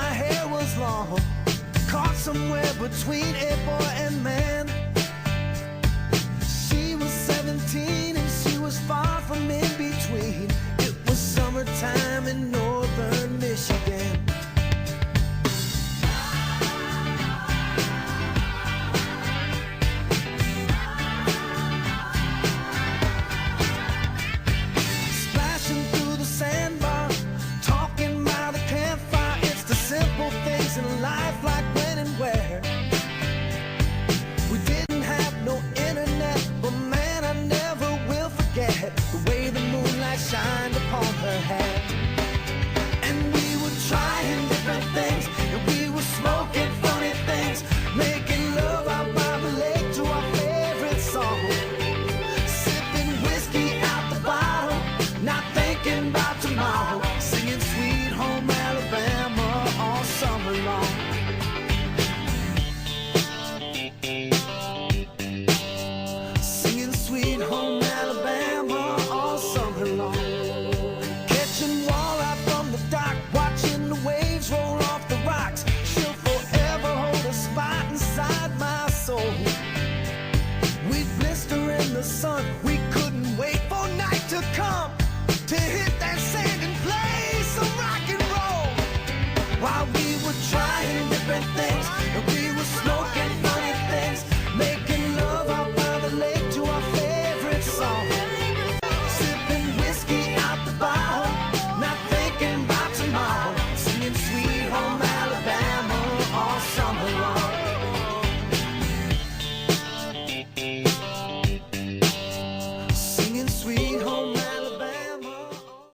my hair was long, caught somewhere between a boy and man. She was 17 and she was far from in between. It was summertime in northern Michigan. Splashing through the sandbar, talking by the campfire. It's the simple things in life, like when and where. We didn't have no internet, but man, I never will forget the way the moonlight shined upon her hair. And we were trying different things, and we were smoking funny things, making love out by the lake to our favorite song, sipping whiskey out the bottle, not thinking about tomorrow, singing Sweet Home Alabama all summer long. Singing Sweet Home Alabama all summer long. Catching walleye from the dock, watching the waves roll off the rocks. She'll forever hold a spot inside my soul. We'd blister in the sun, we couldn't wait for night to come to hit that sand and play some rock and roll, while we were trying different things.